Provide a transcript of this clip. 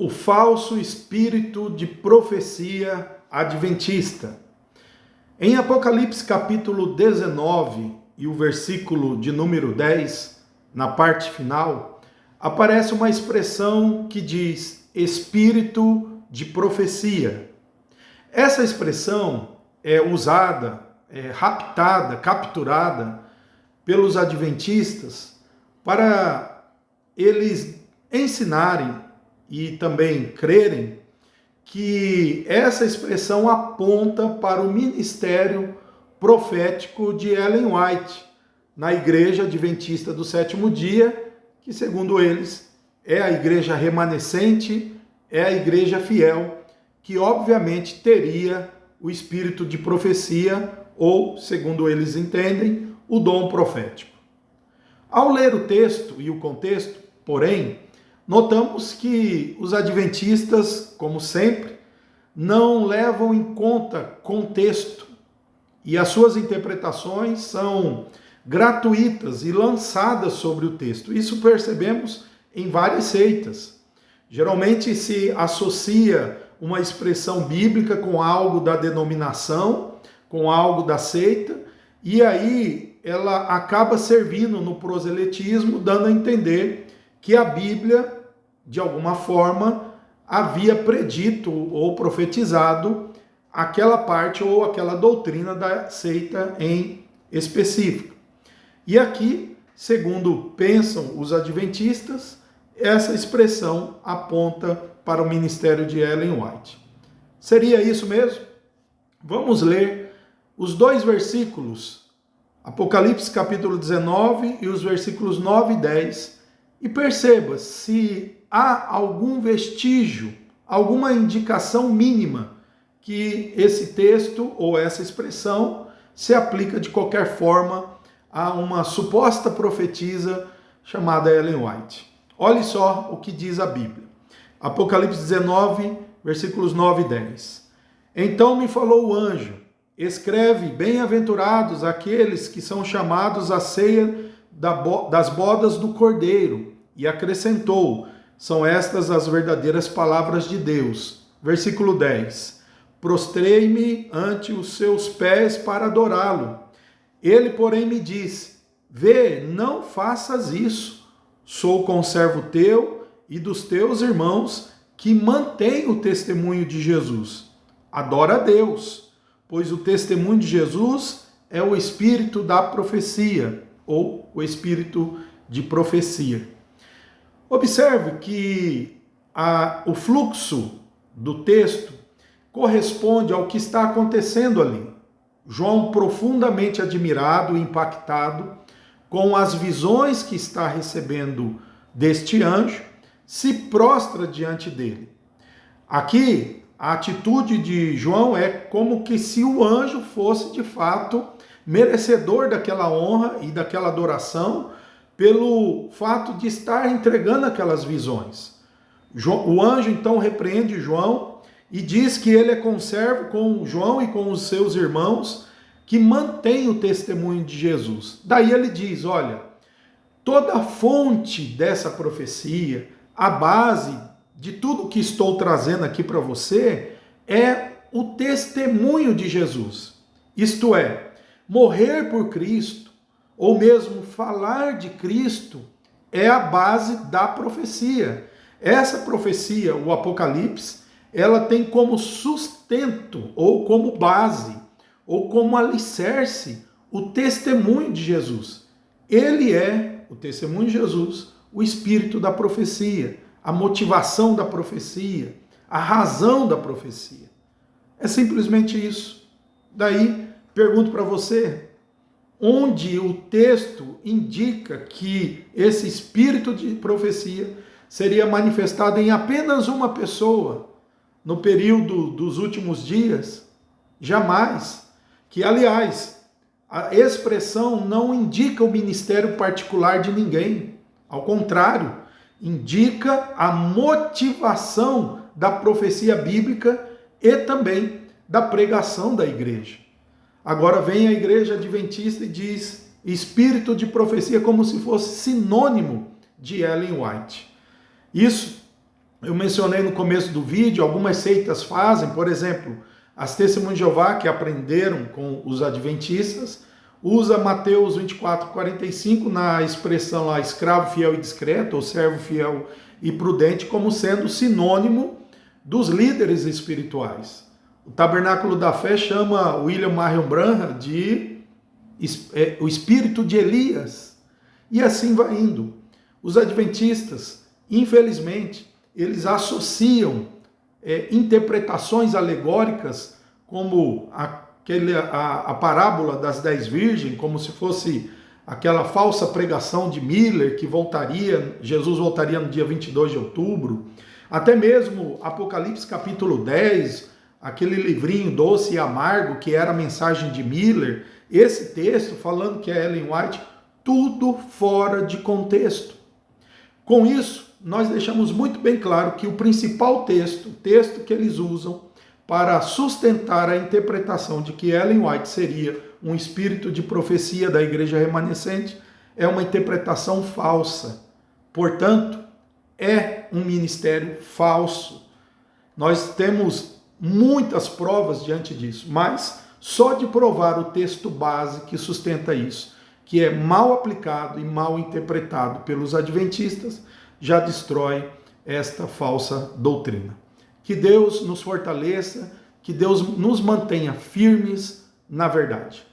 o falso espírito de profecia adventista. Em Apocalipse capítulo 19 e o versículo de número 10, na parte final, aparece uma expressão que diz espírito de profecia. Essa expressão é usada, raptada, capturada pelos adventistas para eles ensinarem e também crerem que essa expressão aponta para o ministério profético de Ellen White, na Igreja Adventista do Sétimo Dia, que segundo eles é a igreja remanescente, é a igreja fiel, que obviamente teria o espírito de profecia ou, segundo eles entendem, o dom profético. Ao ler o texto e o contexto, porém, notamos que os adventistas, como sempre, não levam em conta contexto e as suas interpretações são gratuitas e lançadas sobre o texto. Isso percebemos em várias seitas. Geralmente se associa uma expressão bíblica com algo da denominação, com algo da seita, e aí ela acaba servindo no proselitismo, dando a entender que a Bíblia, de alguma forma, havia predito ou profetizado aquela parte ou aquela doutrina da seita em específico. E aqui, segundo pensam os adventistas, essa expressão aponta para o ministério de Ellen White. Seria isso mesmo? Vamos ler os dois versículos, Apocalipse capítulo 19 e os versículos 9 e 10, e perceba se há algum vestígio, alguma indicação mínima que esse texto ou essa expressão se aplica de qualquer forma a uma suposta profetisa chamada Ellen White. Olhe só o que diz a Bíblia. Apocalipse 19, versículos 9 e 10. Então me falou o anjo, escreve, bem-aventurados aqueles que são chamados à ceia das bodas do Cordeiro. E acrescentou, são estas as verdadeiras palavras de Deus. Versículo 10. Prostrei-me ante os seus pés para adorá-lo. Ele, porém, me disse, vê, não faças isso. Sou conservo teu e dos teus irmãos que mantêm o testemunho de Jesus. Adora a Deus, pois o testemunho de Jesus é o espírito da profecia, ou o espírito de profecia. Observe que o fluxo do texto corresponde ao que está acontecendo ali. João, profundamente admirado e impactado com as visões que está recebendo deste anjo, se prostra diante dele. Aqui, a atitude de João é como que se o anjo fosse de fato merecedor daquela honra e daquela adoração, pelo fato de estar entregando aquelas visões. O anjo então repreende João e diz que ele é conservo com João e com os seus irmãos que mantém o testemunho de Jesus. Daí ele diz, olha, toda a fonte dessa profecia, a base de tudo que estou trazendo aqui para você é o testemunho de Jesus. Isto é, morrer por Cristo, ou mesmo falar de Cristo, é a base da profecia. Essa profecia, o Apocalipse, ela tem como sustento, ou como base, ou como alicerce, o testemunho de Jesus. Ele é, o testemunho de Jesus, o espírito da profecia, a motivação da profecia, a razão da profecia. É simplesmente isso. Daí, pergunto para você, onde o texto indica que esse espírito de profecia seria manifestado em apenas uma pessoa no período dos últimos dias? Jamais. Que, aliás, a expressão não indica o ministério particular de ninguém. Ao contrário, indica a motivação da profecia bíblica e também da pregação da igreja. Agora vem a igreja adventista e diz espírito de profecia como se fosse sinônimo de Ellen White. Isso Eu mencionei no começo do vídeo, algumas seitas fazem, por exemplo, as Testemunhas de Jeová, que aprenderam com os adventistas, usa Mateus 24:45 na expressão lá, escravo fiel e discreto, ou servo fiel e prudente, como sendo sinônimo dos líderes espirituais. O Tabernáculo da Fé chama William Marion Branham de o espírito de Elias. E assim vai indo. Os adventistas, infelizmente, eles associam interpretações alegóricas, como a parábola das 10 virgens, como se fosse aquela falsa pregação de Miller, que Jesus voltaria no dia 22 de outubro, até mesmo Apocalipse capítulo 10, aquele livrinho doce e amargo, que era a mensagem de Miller, esse texto falando que é Ellen White, tudo fora de contexto. Com isso, nós deixamos muito bem claro que o principal texto, o texto que eles usam para sustentar a interpretação de que Ellen White seria um espírito de profecia da igreja remanescente, é uma interpretação falsa. Portanto, é um ministério falso. Nós temos muitas provas diante disso, mas só de provar o texto base que sustenta isso, que é mal aplicado e mal interpretado pelos adventistas, já destrói esta falsa doutrina. Que Deus nos fortaleça, que Deus nos mantenha firmes na verdade.